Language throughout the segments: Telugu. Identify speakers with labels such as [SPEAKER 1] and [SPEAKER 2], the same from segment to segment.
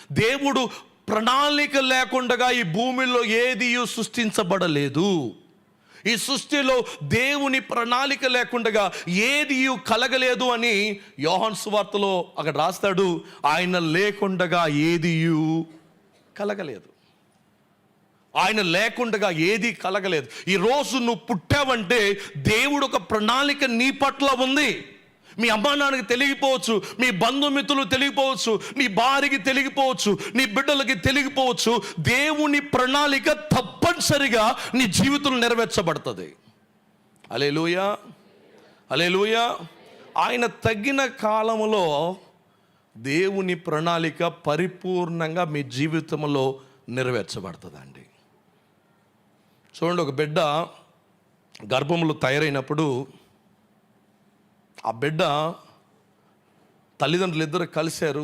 [SPEAKER 1] దేవుడు ప్రణాళిక లేకుండా ఈ భూమిలో ఏది సృష్టించబడలేదు. ఈ సృష్టిలో దేవుని ప్రణాళిక లేకుండా ఏది కలగలేదు అని యోహాను సువార్తలో అక్కడ రాస్తాడు. ఆయన లేకుండా ఏది కలగలేదు. ఆయన లేకుండా ఏది కలగలేదు. ఈరోజు నువ్వు పుట్టావంటే దేవుడు ఒక ప్రణాళిక నీ పట్ల ఉంది. మీ అమ్మా నాన్నకి తెలియకపోవచ్చు, మీ బంధుమిత్రులు తెలియకపోవచ్చు, నీ భార్యకి తెలియకపోవచ్చు, నీ బిడ్డలకి తెలియకపోవచ్చు. దేవుని ప్రణాళిక తప్పనిసరిగా నీ జీవితంలో నెరవేర్చబడుతుంది. హల్లెలూయా, హల్లెలూయా. ఆయన తగిన కాలంలో దేవుని ప్రణాళిక పరిపూర్ణంగా మీ జీవితంలో నెరవేర్చబడుతుందండి. చూడండి, ఒక బిడ్డ గర్భంలో తయారైనప్పుడు ఆ బిడ్డ తల్లిదండ్రులు ఇద్దరు కలిశారు.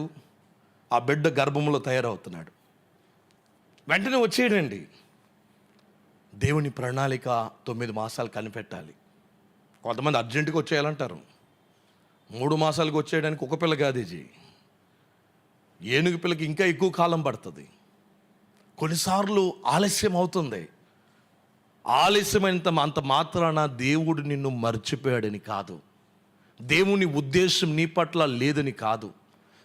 [SPEAKER 1] ఆ బిడ్డ గర్భంలో తయారవుతున్నాడు. వెంటనే వచ్చేయండి. దేవుని ప్రణాళిక 9 మాసాలు కనిపెట్టాలి. కొంతమంది అర్జెంటుగా వచ్చేయాలంటారు. 3 మాసాలకు వచ్చేయడానికి ఒక పిల్ల కాదు ఇది. ఏనుగు పిల్లకి ఇంకా ఎక్కువ కాలం పడుతుంది. కొన్నిసార్లు ఆలస్యం అవుతుంది. ఆలస్యమైనంత అంత మాత్రాన దేవుడు నిన్ను మర్చిపోయాడని కాదు. దేవుని ఉద్దేశం నీ పట్ల లేదని కాదు.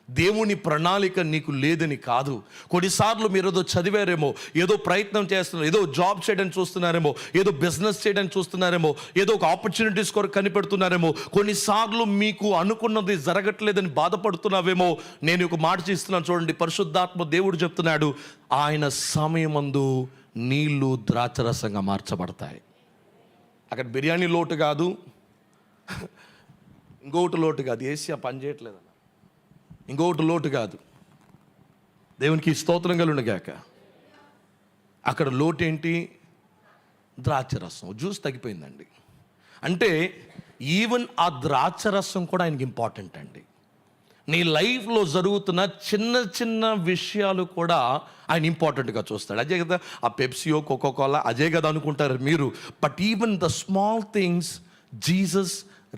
[SPEAKER 1] దేవుని ప్రణాళిక నీకు లేదని కాదు. కొన్నిసార్లు మీరు ఏదో చదివారేమో, ఏదో ప్రయత్నం చేస్తున్నారు, ఏదో జాబ్ చేయడానికి చూస్తున్నారేమో, ఏదో బిజినెస్ చేయడానికి చూస్తున్నారేమో, ఏదో ఒక ఆపర్చునిటీస్ కొరకు కనిపెడుతున్నారేమో. కొన్నిసార్లు మీకు అనుకున్నది జరగట్లేదని బాధపడుతున్నావేమో. నేను ఒక మాట చేస్తున్నాను చూడండి. పరిశుద్ధాత్మ దేవుడు చెప్తున్నాడు, ఆయన సమయమందు నీళ్లు ద్రాక్షరసంగా మార్చబడతాయి. అక్కడ బిర్యానీ లోటు కాదు, ఇంకొకటి లోటు కాదు. ఏసీ పని చేయట్లేదన్న, ఇంకొకటి లోటు కాదు. దేవునికి స్తోత్రం కలుగునుగాక. అక్కడ లోటు ఏంటి? ద్రాక్షరసం, జ్యూస్ తగ్గిపోయిందండి. అంటే ఈవెన్ ఆ ద్రాక్షరసం కూడా ఆయనకి ఇంపార్టెంట్ అండి. నీ లైఫ్లో జరుగుతున్న చిన్న చిన్న విషయాలు కూడా ఆయన ఇంపార్టెంట్గా చూస్తాడు. అదే కదా ఆ పెప్సియో, కోకోకోలా అదే కదా అనుకుంటారు మీరు. But even the small things Jesus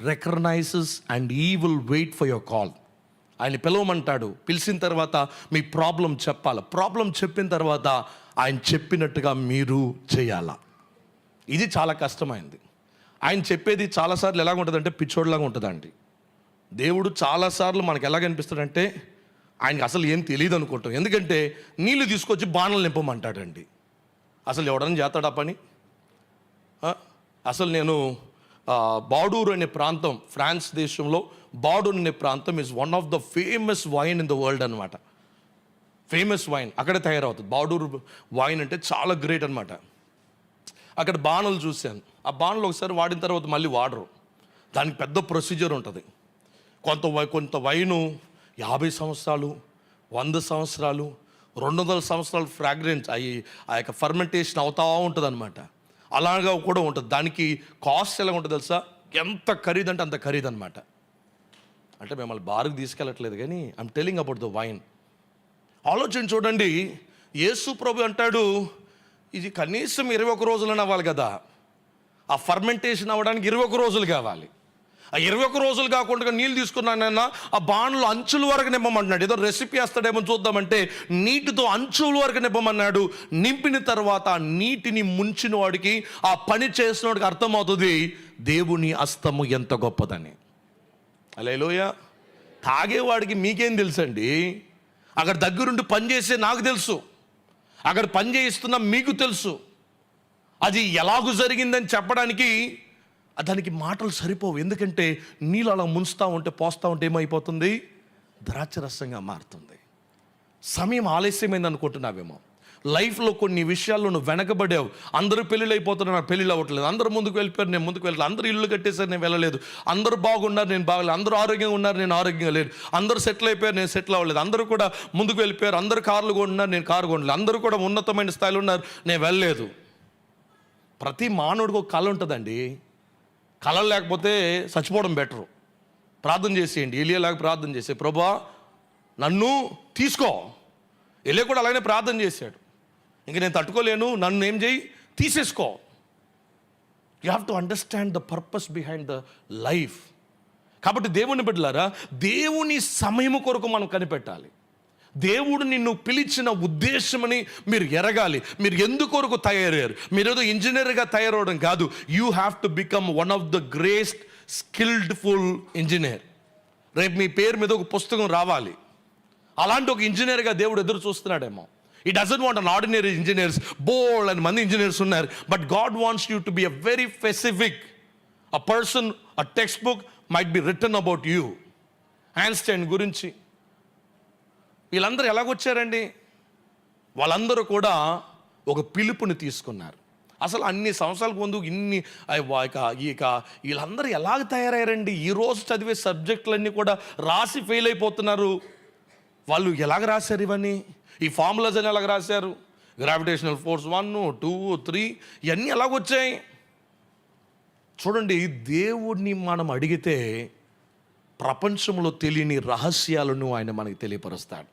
[SPEAKER 1] recognises and he will wait for your call. ఆయన పిలవమంటాడు. పిలిచిన తర్వాత మీ ప్రాబ్లం చెప్పాలి. ప్రాబ్లం చెప్పిన తర్వాత ఆయన చెప్పినట్టుగా మీరు చేయాలా. ఇది చాలా కష్టమైంది. ఆయన చెప్పేది చాలాసార్లు ఎలాగుంటుందంటే పిచ్చోడ్లాగా ఉంటుందండి. దేవుడు చాలాసార్లు మనకు ఎలాగనిపిస్తాడంటే ఆయనకి అసలు ఏం తెలియదు అనుకుంటాం. ఎందుకంటే నీళ్ళు తీసుకొచ్చి బాణలు నింపమంటాడండి. అసలు ఎవడన్నా చేస్తాడా పని? అసలు నేను బాడూర్ అనే ప్రాంతం, ఫ్రాన్స్ దేశంలో బాడూర్ అనే ప్రాంతం is one of the famous wine in the world అనమాట. ఫేమస్ వైన్ అక్కడే తయారవుతుంది. బాడూర్ వైన్ అంటే చాలా గ్రేట్ అనమాట. అక్కడ బాణలు చూశాను. ఆ బాణలు ఒకసారి వాడిన తర్వాత మళ్ళీ వాడరు. దానికి పెద్ద ప్రొసీజర్ ఉంటుంది. కొంత వైను 50 సంవత్సరాలు, 100 సంవత్సరాలు, 200 సంవత్సరాలు ఫ్రాగ్రెన్స్ అయ్యి ఆ యొక్క ఫర్మెంటేషన్ అవుతా ఉంటుంది అనమాట. అలాగా కూడా ఉంటుంది. దానికి కాస్ట్ ఎలా ఉంటుంది తెలుసా? ఎంత ఖరీదంటే అంత ఖరీదు అనమాట. అంటే మిమ్మల్ని బారుకు తీసుకెళ్ళట్లేదు, కానీ I'm telling about the wine. ఆలోచన చూడండి. యేసు ప్రభు అంటాడు, ఇది కనీసం 21 రోజులని అవ్వాలి కదా. ఆ ఫర్మెంటేషన్ అవ్వడానికి 21 రోజులు కావాలి. ఆ 21 రోజులు కాకుండా నీళ్ళు తీసుకున్నానన్నా ఆ బాణలు అంచుల వరకు నింపమన్నాడు. ఏదో రెసిపీ వేస్తాడేమో చూద్దామంటే నీటితో అంచుల వరకు నింపమన్నాడు. నింపిన తర్వాత ఆ నీటిని ముంచిన వాడికి, ఆ పని చేసిన వాడికి అర్థమవుతుంది దేవుని హస్తము ఎంత గొప్పదని. హల్లెలూయా. తాగేవాడికి మీకేం తెలుసండి? అక్కడ దగ్గరుండి పనిచేసే నాకు తెలుసు, అక్కడ పని చేయిస్తున్నా మీకు తెలుసు. అది ఎలాగూ జరిగిందని చెప్పడానికి దానికి మాటలు సరిపోవు. ఎందుకంటే నీళ్ళు అలా ముంచుతూ ఉంటే, పోస్తూ ఉంటే ఏమైపోతుంది? ద్రాక్షరసంగా మారుతుంది. సమయం ఆలస్యమైంది అనుకుంటున్నావేమో. లైఫ్లో కొన్ని విషయాల్లో నువ్వు వెనకబడావు. అందరూ పెళ్ళిళ్ళు అయిపోతున్నారు, నాకు పెళ్ళిళ్ళు అవ్వట్లేదు. అందరూ ముందుకు వెళ్ళిపోయారు, నేను ముందుకు వెళ్ళలేదు. అందరూ ఇల్లు కట్టేసారు, నేను వెళ్ళలేదు. అందరూ బాగున్నారు, నేను బాగలేదు. అందరూ ఆరోగ్యంగా ఉన్నారు, నేను ఆరోగ్యంగా లేదు. అందరూ సెటిల్ అయిపోయారు, నేను సెటిల్ అవ్వలేదు. అందరూ కూడా ముందుకు వెళ్ళిపోయారు. అందరూ కార్లు కొన్నారు, నేను కారు కొనలేదు. అందరూ కూడా ఉన్నతమైన స్థాయిలో ఉన్నారు, నేను వెళ్ళలేదు. ప్రతి మానవుడికి ఒక కళ ఉంటుందండి. కళలు లేకపోతే చచ్చిపోవడం బెటరు. ప్రార్థన చేసేయండి. ఎలియాలాగా ప్రార్థన చేసే, ప్రభువా నన్ను తీసుకో. ఎలియా కూడా అలాగే ప్రార్థన చేశాడు. ఇంక నేను తట్టుకోలేను, నన్ను ఏం చేయి, తీసేసుకో. You have to understand the purpose behind the life. కాబట్టి దేవుని బిడ్డలారా, దేవుని సమయము కొరకు మనం కనిపెట్టాలి. దేవుడు నిన్ను పిలిచిన ఉద్దేశమని మీరు ఎరగాలి. మీరు ఎందుకొరకు తయారయ్యారు? మీరు ఏదో ఇంజనీర్గా తయారవడం కాదు. You have to become one of the great skilledful engineer. రేపు మీ పేరు మీద ఒక పుస్తకం రావాలి. అలాంటి ఒక ఇంజనీర్గా దేవుడు ఎదురు చూస్తున్నాడేమో. He doesn't want an ordinary engineers. బోల్డ్ అని మంది ఇంజనీర్స్ ఉన్నారు. But God wants you to be a very specific. A person, a textbook might be written about you. Einstein గురించి వీళ్ళందరూ ఎలాగొచ్చారండి? వాళ్ళందరూ కూడా ఒక పిలుపుని తీసుకున్నారు. అసలు అన్ని సంవత్సరాలకు ముందు ఇక వీళ్ళందరూ ఎలాగ తయారయ్యారండి? ఈరోజు చదివే సబ్జెక్టులన్నీ కూడా రాసి ఫెయిల్ అయిపోతున్నారు. వాళ్ళు ఎలాగ రాశారు ఇవన్నీ? ఈ ఫార్ములాస్ అని ఎలాగ రాశారు? గ్రావిటేషనల్ ఫోర్స్ 1, 2, 3 ఇవన్నీ ఎలాగొచ్చాయి? చూడండి, దేవుడిని మనం అడిగితే ప్రపంచంలో తెలియని రహస్యాలను ఆయన మనకి తెలియపరుస్తాడు.